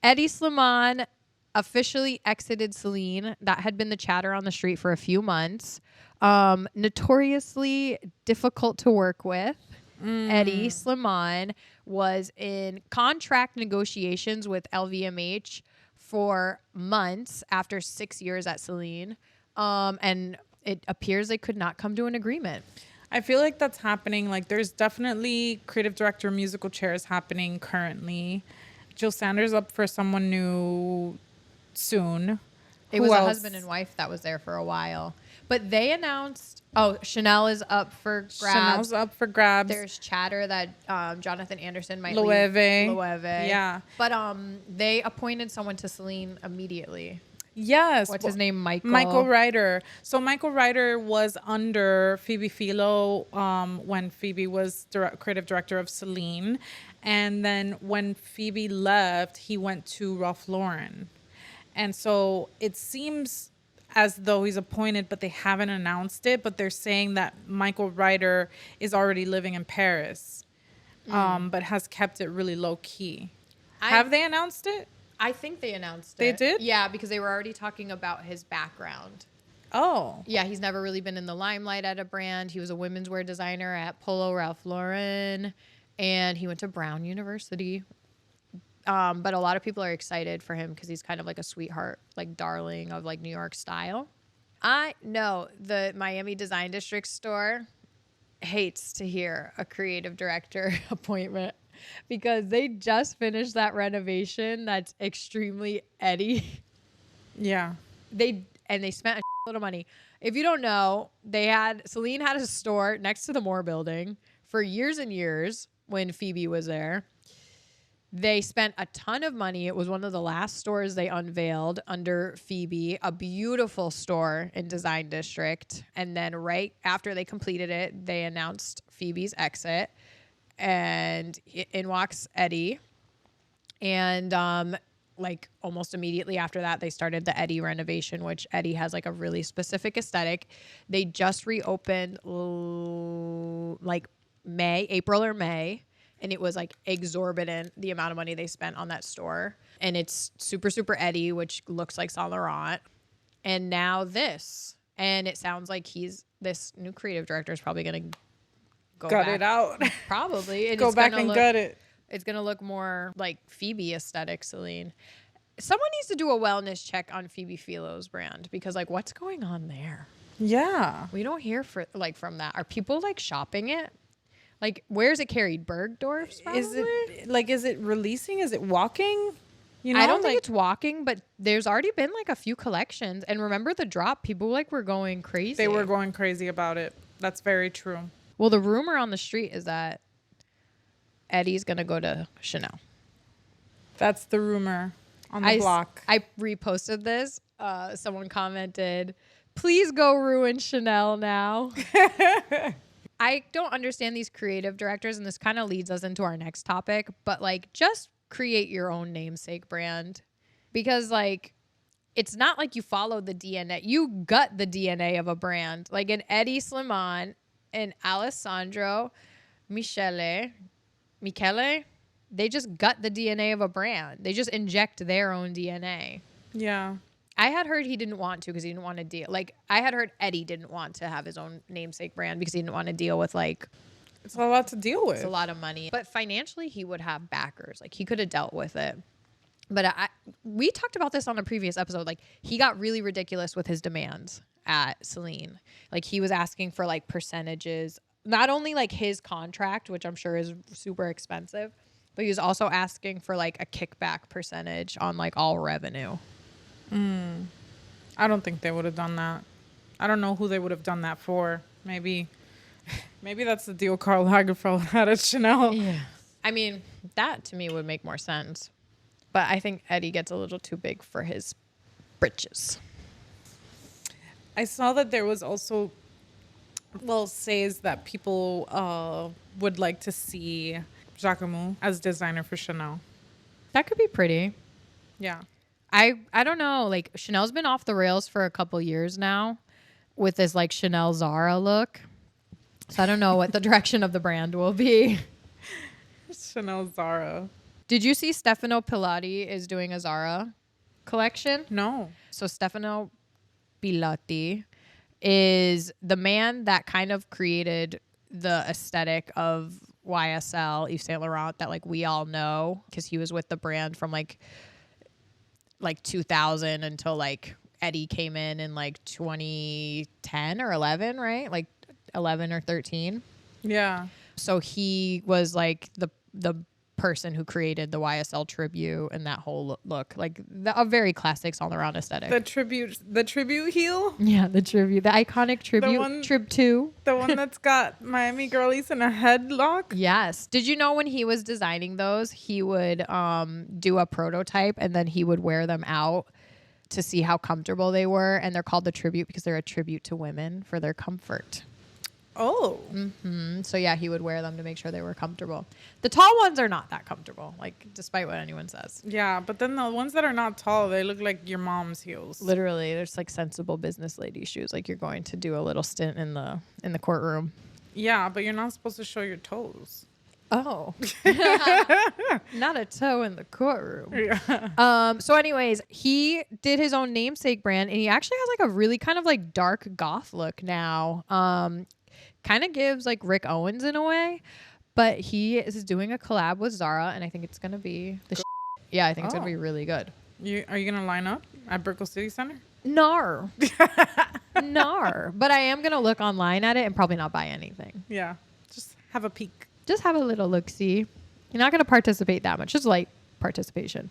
Hedi Slimane officially exited Celine. That had been the chatter on the street for a few months. Notoriously difficult to work with. Hedi Slimane was in contract negotiations with LVMH for months after 6 years at Celine. And it appears they could not come to an agreement. I feel like that's happening. Like, there's definitely creative director musical chairs happening currently. Jill Sanders up for someone new soon. It was a husband and wife that was there for a while. But they announced, Chanel is up for grabs. Chanel's up for grabs. There's chatter that Jonathan Anderson might Loewe. leave. Loewe. Yeah. But they appointed someone to Celine immediately. Yes. What's his name? Michael Ryder. So Michael Ryder was under Phoebe Philo when Phoebe was creative director of Celine. And then when Phoebe left, he went to Ralph Lauren. And so it seems as though he's appointed, but they haven't announced it. But they're saying that Michael Ryder is already living in Paris, but has kept it really low key. Have they announced it? I think they announced it. They did? Yeah, because they were already talking about his background. Oh. Yeah, he's never really been in the limelight at a brand. He was a women's wear designer at Polo Ralph Lauren, and he went to Brown University. But a lot of people are excited for him because he's kind of like a sweetheart, like darling of like New York style. I know the Miami Design District store hates to hear a creative director appointment because they just finished that renovation that's extremely Hedi. Yeah. They spent a lot of money. If you don't know, Celine had a store next to the Moore building for years and years when Phoebe was there. They spent a ton of money. It was one of the last stores they unveiled under Phoebe, a beautiful store in Design District. And then right after they completed it, they announced Phoebe's exit. And in walks Hedi. And like almost immediately after that, they started the Hedi renovation, which Hedi has like a really specific aesthetic. They just reopened like April or May. And it was like exorbitant, the amount of money they spent on that store. And it's super, super Hedi, which looks like Saint Laurent. And now this. And it sounds like this new creative director is probably going to gut it out. Probably. And Go back and gut it. It's going to look more like Phoebe aesthetic, Celine. Someone needs to do a wellness check on Phoebe Philo's brand because like what's going on there? Yeah. We don't hear from that. Are people like shopping it? Like, where's it carried? Bergdorf's probably? Is it releasing? Is it walking? You know, I don't think it's walking, but there's already been like a few collections. And remember the drop? People like were going crazy. They were going crazy about it. That's very true. Well, the rumor on the street is that Hedi's going to go to Chanel. That's the rumor on the block. I reposted this. Someone commented, please go ruin Chanel now. I don't understand these creative directors, and this kind of leads us into our next topic, but like just create your own namesake brand because like it's not like you follow the DNA. You gut the DNA of a brand. Like an Hedi Slimane and Alessandro Michele, they just gut the DNA of a brand. They just inject their own DNA. Yeah. I had heard he didn't want to because he didn't want to deal. Like, I had heard Hedi didn't want to have his own namesake brand because he didn't want to deal with, like... It's a lot to deal with. It's a lot of money. But financially, he would have backers. Like, he could have dealt with it. But we talked about this on a previous episode. Like, he got really ridiculous with his demands at Celine. Like, he was asking for, like, percentages. Not only, like, his contract, which I'm sure is super expensive, but he was also asking for, like, a kickback percentage on, like, all revenue. I don't think they would have done that. I don't know who they would have done that for. Maybe that's the deal Karl Lagerfeld had at Chanel. Yeah. I mean, that to me would make more sense. But I think Hedi gets a little too big for his britches. I saw that there was also, says that people would like to see Jacquemus as designer for Chanel. That could be pretty. Yeah. I don't know. Like, Chanel's been off the rails for a couple years now with this, like, Chanel Zara look. So I don't know what the direction of the brand will be. Chanel Zara. Did you see Stefano Pilati is doing a Zara collection? No. So Stefano Pilati is the man that kind of created the aesthetic of YSL, Yves Saint Laurent, that like we all know because he was with the brand from like 2000 until like Eddie came in like 2010 or 11, right? Like 11 or 13. Yeah. So he was like the person who created the YSL tribute and that whole look, like a very classic Saint Laurent aesthetic. The tribute heel. Yeah, the tribute, the iconic tribute, Trib 2. The one that's got Miami girlies in a headlock. Yes. Did you know when he was designing those, he would do a prototype and then he would wear them out to see how comfortable they were, and they're called the tribute because they're a tribute to women for their comfort. Oh. Mm-hmm. So yeah, he would wear them to make sure they were comfortable. The tall ones are not that comfortable, like despite what anyone says. Yeah, but then the ones that are not tall, they look like your mom's heels. Literally, there's like sensible business lady shoes, like you're going to do a little stint in the courtroom. Yeah, but you're not supposed to show your toes. Oh, not a toe in the courtroom. Yeah. So anyways, he did his own namesake brand, and he actually has like a really kind of like dark goth look now. Kind of gives like Rick Owens in a way, but he is doing a collab with Zara, and I think it's gonna be yeah, I think it's gonna be really good. Are you gonna line up at Brickell City Center? Nar. Nar. But I am gonna look online at it and probably not buy anything. Yeah, just have a peek. Just have a little look see. You're not gonna participate that much, just light participation.